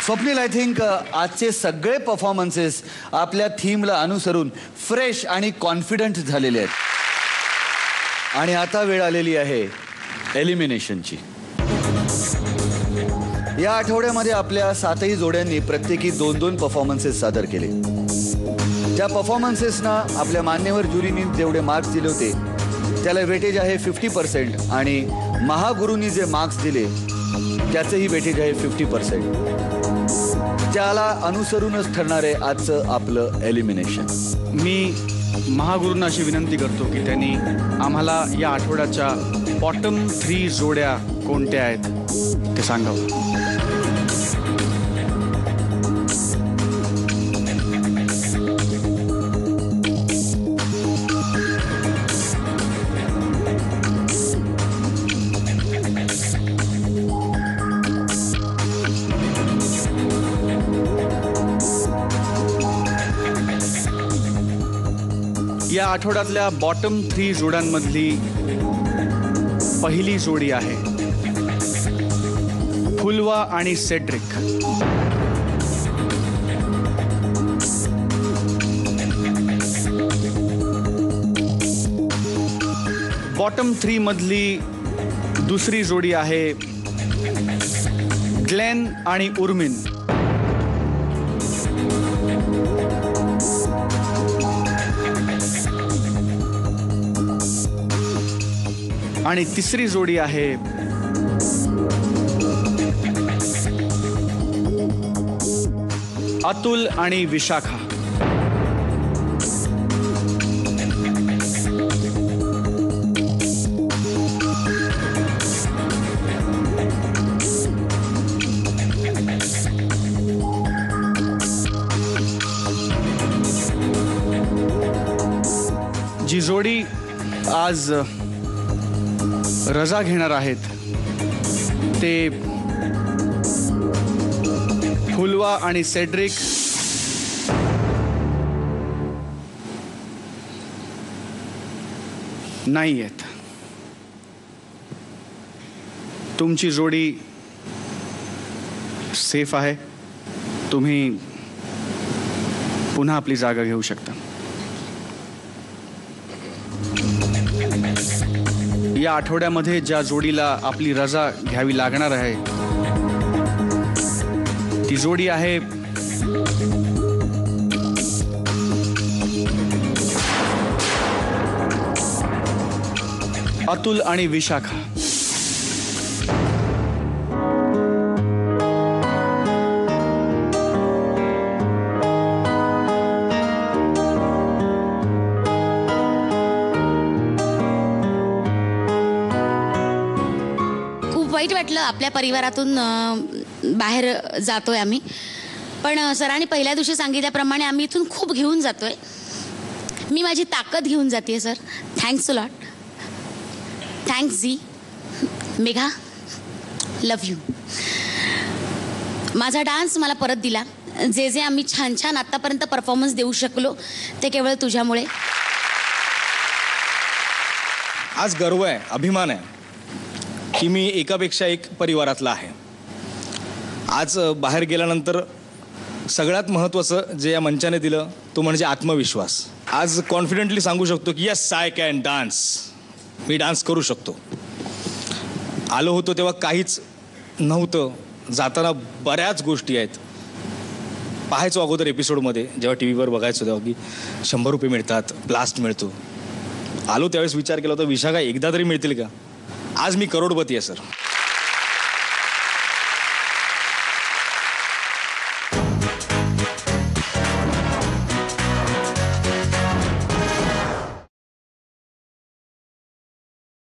Swapnil, I think आजचे सगळे performances आपल्या थीमला अनुसरून फ्रेश आणि कॉन्फिडंट झालेले आहेत. आणि आता वेळ आलेली आहे एलिमिनेशनची. या आठवड्यामध्ये आपल्या 7ही जोड्यांनी प्रत्येकी 2-2 परफॉर्मन्सेस सादर केले. त्या परफॉर्मन्सेसना आपल्या मान्यवर ज्युरीनी जेवढे मार्क्स दिले होते त्याला वेटेज आहे 50% आणि महागुरूंनी जे मार्क्स दिले त्याचेही वेटेज आहे 50%. त्याला अनुसरूनच ठरणार आहे आजचं आपलं एलिमिनेशन. मी महागुरूंना अशी विनंती करतो की त्यांनी आम्हाला या आठवड्याच्या बॉटम 3 जोड्या कोणत्या आहेत ते सांगावं. या आठवड्यातल्या बॉटम 3 जोड्यांमधली पहिली जोडी आहे फुलवा आणि सेड्रिक. बॉटम 3 मधली दुसरी जोडी आहे ग्लेन आणि उर्मिन. आणि तिसरी जोडी आहे अतुल आणि विशाखा. जी जोडी आज रजा घेणार आहेत ते फुलवा आणि सेड्रिक नाही आहेत. तुमची जोडी सेफ आहे. तुम्ही पुन्हा आपली जागा घेऊ शकता. या आठवड्यामध्ये ज्या जोडीला आपली रजा घ्यावी लागणार आहे ती जोडी आहे अतुल आणि विशाखा. वाईट वाटलं, आपल्या परिवारातून बाहेर जातोय आम्ही, पण सरांनी पहिल्या दिवशी सांगितल्याप्रमाणे आम्ही इथून खूप घेऊन जातोय. मी माझी ताकद घेऊन जाते sir. Thanks a lot. Thanks ji. Megha, love you. माझा डान्स मला परत दिला. जे जे आम्ही छान छान आत्तापर्यंत परफॉर्मन्स देऊ शकलो ते केवळ तुझ्यामुळे. आज गर्व आहे, अभिमान आहे की मी एकापेक्षा एक परिवारातला आहे. आज बाहेर गेल्यानंतर सगळ्यात महत्त्वाचं जे या मंचाने दिलं तो म्हणजे आत्मविश्वास. आज कॉन्फिडेंटली सांगू शकतो की yes I can dance. Me dance करू शकतो. आलो होतो तेव्हा काहीच नव्हतं. जाताना बऱ्याच गोष्टी आहेत. पाहायचो अगोदर एपिसोडमध्ये जेव्हा टी व्हीवर बघायचो तेव्हा की 100 रुपये मिळतात, ब्लास्ट मिळतो. आलो त्यावेळेस विचार केला होता विशाखा एकदा तरी मिळतील का. आज मी करोडपती आहे सर.